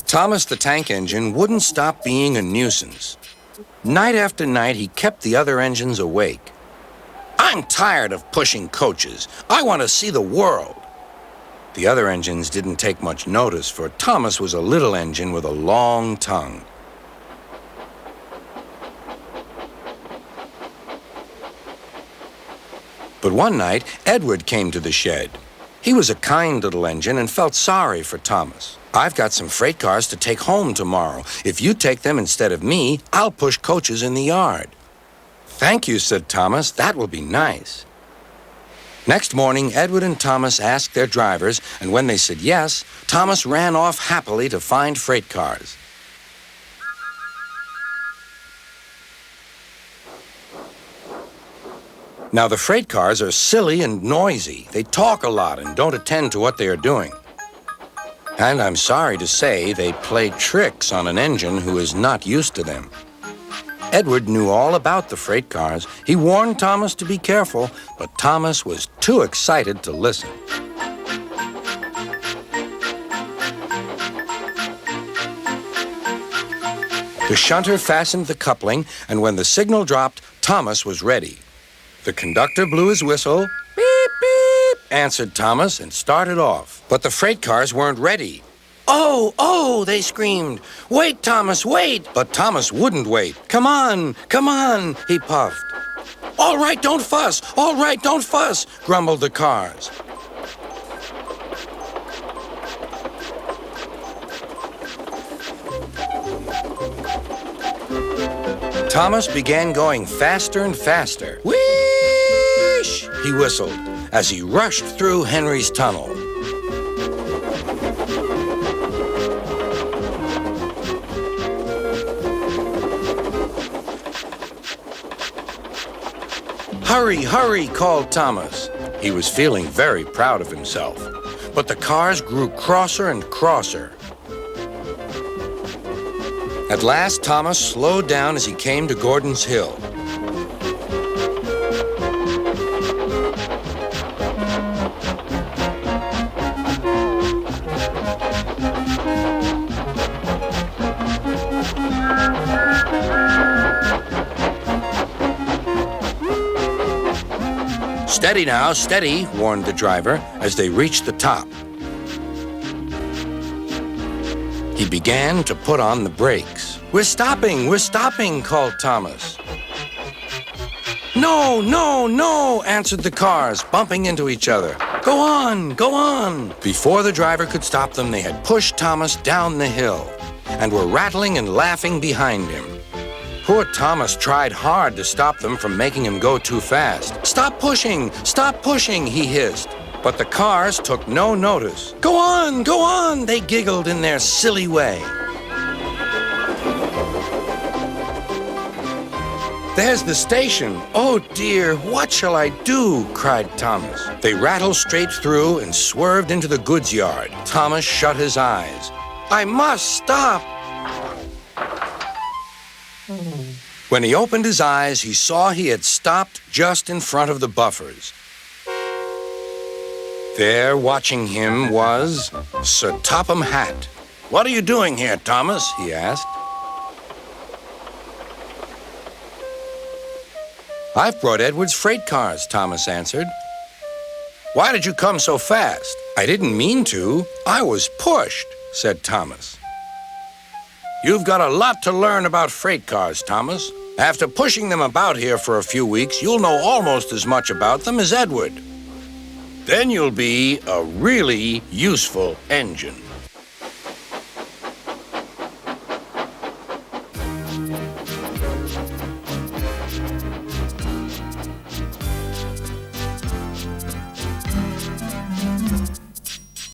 Thomas the Tank Engine wouldn't stop being a nuisance. Night after night, he kept the other engines awake. "I'm tired of pushing coaches. I want to see the world." The other engines didn't take much notice, for Thomas was a little engine with a long tongue. But one night, Edward came to the shed. He was a kind little engine and felt sorry for Thomas. "I've got some freight cars to take home tomorrow. If you take them instead of me, I'll push coaches in the yard." "Thank you," said Thomas. "That will be nice." Next morning, Edward and Thomas asked their drivers, and when they said yes, Thomas ran off happily to find freight cars. Now, the freight cars are silly and noisy. They talk a lot and don't attend to what they are doing. And I'm sorry to say they play tricks on an engine who is not used to them. Edward knew all about the freight cars. He warned Thomas to be careful, but Thomas was too excited to listen. The shunter fastened the coupling, and when the signal dropped, Thomas was ready. The conductor blew his whistle. "Beep, beep," answered Thomas and started off. But the freight cars weren't ready. "Oh, oh," they screamed. "Wait, Thomas, wait!" But Thomas wouldn't wait. Come on, he puffed. "All right, don't fuss. All right, don't fuss," grumbled the cars. Thomas began going faster and faster. "Whoosh!" he whistled as he rushed through Henry's tunnel. "Hurry, hurry," called Thomas. He was feeling very proud of himself. But the cars grew crosser and crosser. At last, Thomas slowed down as he came to Gordon's Hill. "Steady now, steady," warned the driver as they reached the top. He began to put on the brakes. We're stopping," called Thomas. "No, no, no," answered the cars, bumping into each other. Go on." Before the driver could stop them, they had pushed Thomas down the hill and were rattling and laughing behind him. Poor Thomas tried hard to stop them from making him go too fast. Stop pushing, he hissed. But the cars took no notice. Go on, they giggled in their silly way. "There's the station. Oh dear, what shall I do?" cried Thomas. They rattled straight through and swerved into the goods yard. Thomas shut his eyes. "I must stop." When he opened his eyes, he saw he had stopped just in front of the buffers. There, watching him, was Sir Topham Hatt. "What are you doing here, Thomas?" he asked. "I've brought Edward's freight cars," Thomas answered. "Why did you come so fast?" "I didn't mean to. I was pushed," said Thomas. "You've got a lot to learn about freight cars, Thomas. After pushing them about here for a few weeks, you'll know almost as much about them as Edward. Then you'll be a really useful engine."